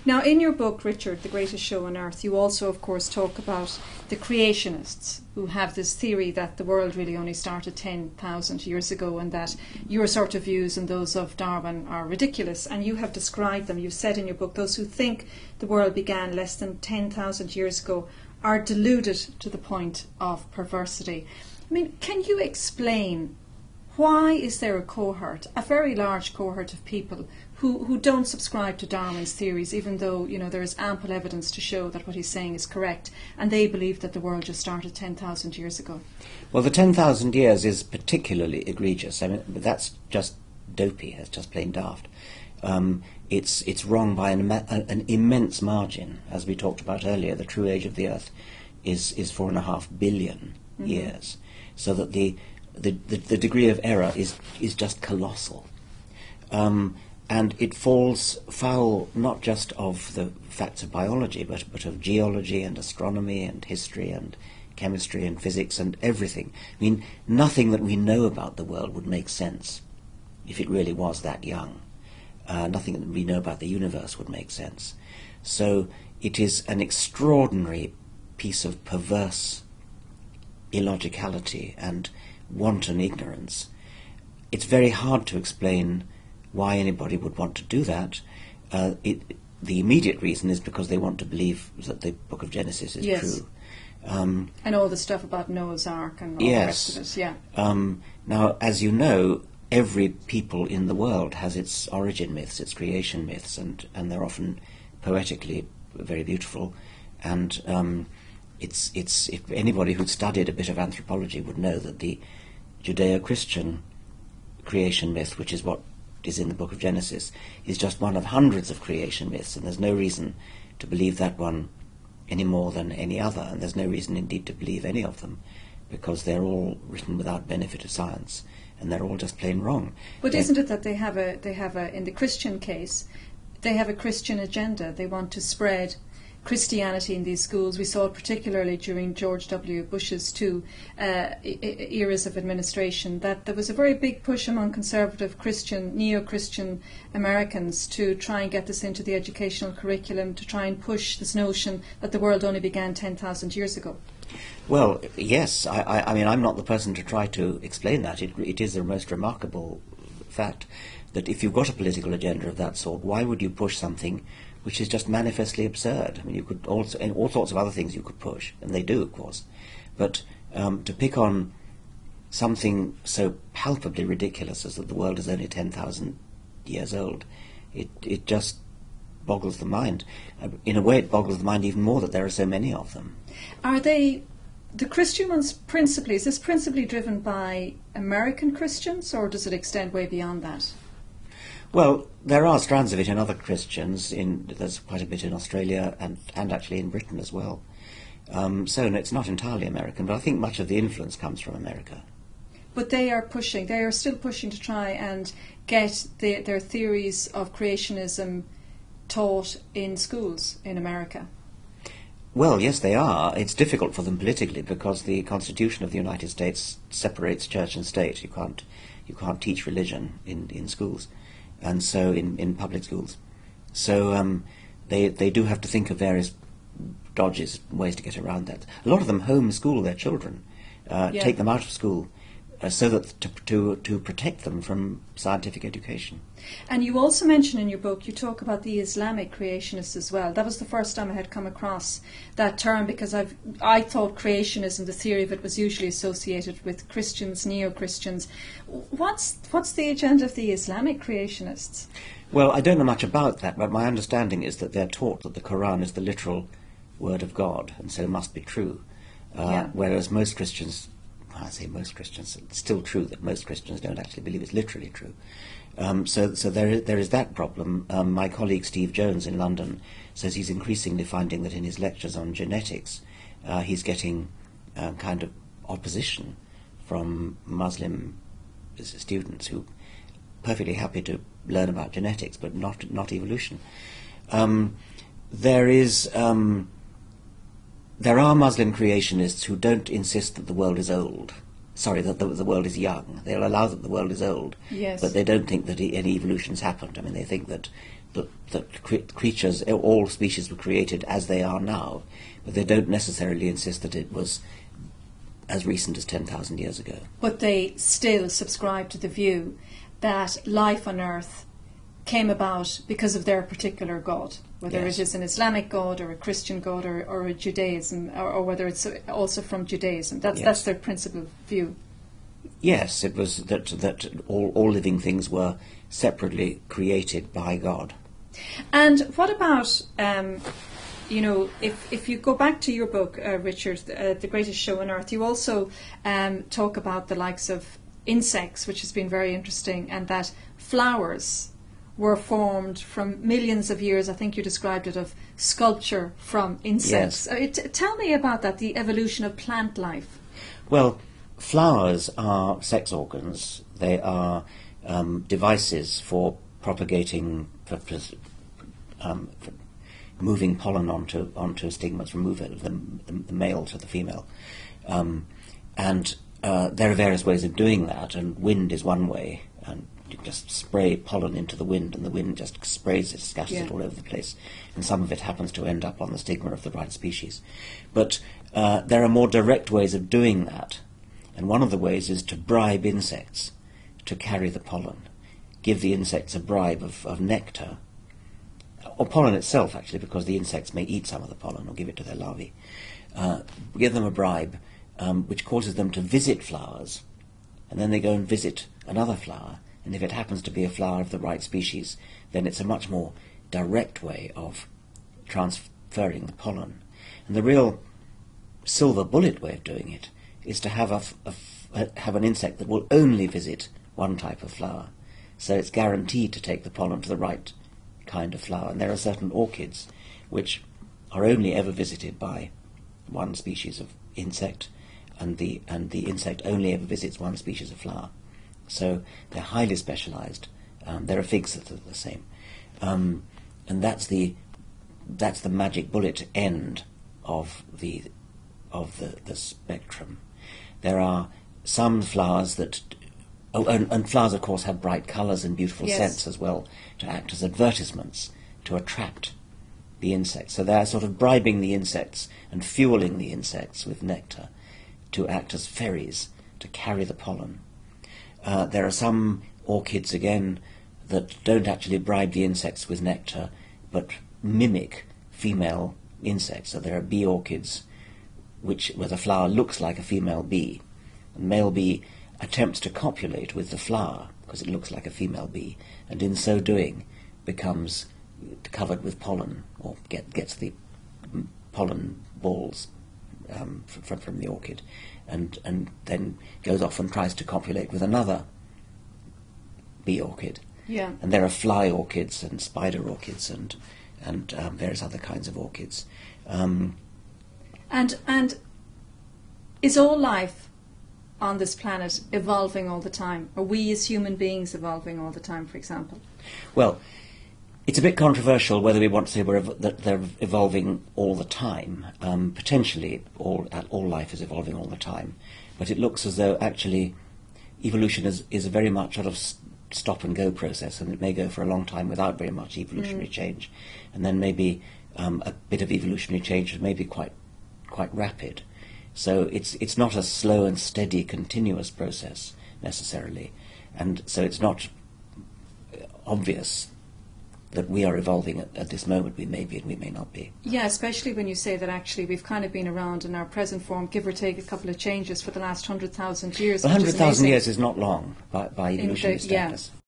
Now, in your book, Richard, The Greatest Show on Earth, you also, of course, talk about the creationists who have this theory that the world really only started 10,000 years ago, and that your sort of views and those of Darwin are ridiculous. And you have described them. You've said in your book, those who think the world began less than 10,000 years ago are deluded to the point of perversity. I mean, can you explain why is there a cohort, a very large cohort of people who don't subscribe to Darwin's theories, even though, you know, there is ample evidence to show that what he's saying is correct, and they believe that the world just started 10,000 years ago? Well, the 10,000 years is particularly egregious. I mean, that's just dopey. It's just plain daft. It's wrong by an immense margin. As we talked about earlier, the true age of the Earth is 4.5 billion years, so that the degree of error is just colossal. And it falls foul not just of the facts of biology, but of geology and astronomy and history and chemistry and physics and everything. I mean, nothing that we know about the world would make sense if it really was that young. Nothing that we know about the universe would make sense. So it is an extraordinary piece of perverse illogicality and wanton ignorance. It's very hard to explain why anybody would want to do that. The immediate reason is because they want to believe that the Book of Genesis is true. And all the stuff about Noah's Ark and all the rest of it, Now, as you know, every people in the world has its origin myths, its creation myths, and they're often poetically very beautiful. And it's if anybody who'd studied a bit of anthropology would know that the Judeo-Christian creation myth, which is what is in the Book of Genesis, is just one of hundreds of creation myths, and there's no reason to believe that one any more than any other, and there's no reason indeed to believe any of them, because they're all written without benefit of science, and they're all just plain wrong. But isn't it that they have a in the Christian case, they have a Christian agenda? They want to spread Christianity in these schools. We saw it particularly during George W. Bush's two eras of administration, that there was a very big push among conservative Christian, neo-Christian Americans to try and get this into the educational curriculum, to try and push this notion that the world only began 10,000 years ago. Well, yes. I mean, I'm not the person to try to explain that. It is the most remarkable fact that if you've got a political agenda of that sort, why would you push something which is just manifestly absurd? I mean, you could also, and all sorts of other things you could push, and they do, of course. But to pick on something so palpably ridiculous as that the world is only 10,000 years old, it just boggles the mind. In a way, it boggles the mind even more that there are so many of them. Are they, the Christian ones principally, is this principally driven by American Christians, or does it extend way beyond that? Well, there are strands of it in other Christians. There's quite a bit in Australia and actually in Britain as well. So it's not entirely American, but I think much of the influence comes from America. But they are still pushing to try and get their theories of creationism taught in schools in America. Well, yes, they are. It's difficult for them politically because the Constitution of the United States separates church and state. You can't teach religion in schools, and so in public schools. So they do have to think of various dodges, ways to get around that. A lot of them homeschool their children, take them out of school, so that to protect them from scientific education. And you also mention in your book, you talk about the Islamic creationists as well. That was the first time I had come across that term, because I thought creationism, the theory of it, was usually associated with Christians, neo-Christians. What's the agenda of the Islamic creationists? Well, I don't know much about that, but my understanding is that they're taught that the Quran is the literal word of God, and so it must be true. Whereas most Christians, I say most Christians, it's still true that most Christians don't actually believe it's literally true. So there is that problem. My colleague Steve Jones in London says he's increasingly finding that in his lectures on genetics, he's getting kind of opposition from Muslim students who are perfectly happy to learn about genetics, but not evolution. There are Muslim creationists who don't insist that the world is old. sorry, that the world is young. They'll allow that the world is old, Yes. but they don't think that any evolution's happened. I mean, they think that creatures, all species were created as they are now, but they don't necessarily insist that it was as recent as 10,000 years ago. But they still subscribe to the view that life on Earth came about because of their particular God, whether Yes. it is an Islamic God or a Christian God or a Judaism, or whether it's also from Judaism. That's their principal view. Yes, it was that all living things were separately created by God. And what about, if you go back to your book, Richard, The Greatest Show on Earth, you also talk about the likes of insects, which has been very interesting, and that flowers were formed from millions of years, I think you described it, of sculpture from insects. Yes. Tell me about that, the evolution of plant life. Well, flowers are sex organs. They are devices for propagating, for moving pollen onto stigmas, from moving the male to the female. And there are various ways of doing that, and wind is one way. And you just spray pollen into the wind, and the wind just sprays it, scatters it all over the place, and some of it happens to end up on the stigma of the right species. But there are more direct ways of doing that, and one of the ways is to bribe insects to carry the pollen, give the insects a bribe of nectar, or pollen itself actually, because the insects may eat some of the pollen or give it to their larvae. Give them a bribe which causes them to visit flowers, and then they go and visit another flower, and if it happens to be a flower of the right species, then it's a much more direct way of transferring the pollen. And the real silver bullet way of doing it is to have have an insect that will only visit one type of flower, so it's guaranteed to take the pollen to the right kind of flower. And there are certain orchids which are only ever visited by one species of insect, and the insect only ever visits one species of flower. So they're highly specialised. There are figs that are the same, and that's the magic bullet end of the spectrum. There are some flowers that, and flowers of course have bright colours and beautiful scents as well, to act as advertisements to attract the insects. So they're sort of bribing the insects and fueling the insects with nectar to act as ferries to carry the pollen. There are some orchids, again, that don't actually bribe the insects with nectar, but mimic female insects. So there are bee orchids where the flower looks like a female bee. The male bee attempts to copulate with the flower because it looks like a female bee, and in so doing becomes covered with pollen, or gets the pollen balls from the orchid, and then goes off and tries to copulate with another bee orchid. Yeah. And there are fly orchids and spider orchids and various other kinds of orchids. And is all life on this planet evolving all the time? Are we as human beings evolving all the time, for example? Well, it's a bit controversial whether we want to say that they're evolving all the time. Potentially, all life is evolving all the time, but it looks as though actually evolution is a very much sort of stop-and-go process, and it may go for a long time without very much evolutionary change, and then maybe a bit of evolutionary change may be quite rapid. So it's not a slow and steady, continuous process necessarily, and so it's not obvious that we are evolving at this moment. We may be and we may not be. Yeah, especially when you say that actually we've kind of been around in our present form, give or take a couple of changes, for the last 100,000 years. Well, 100,000 years is not long by evolutionary status. Yeah.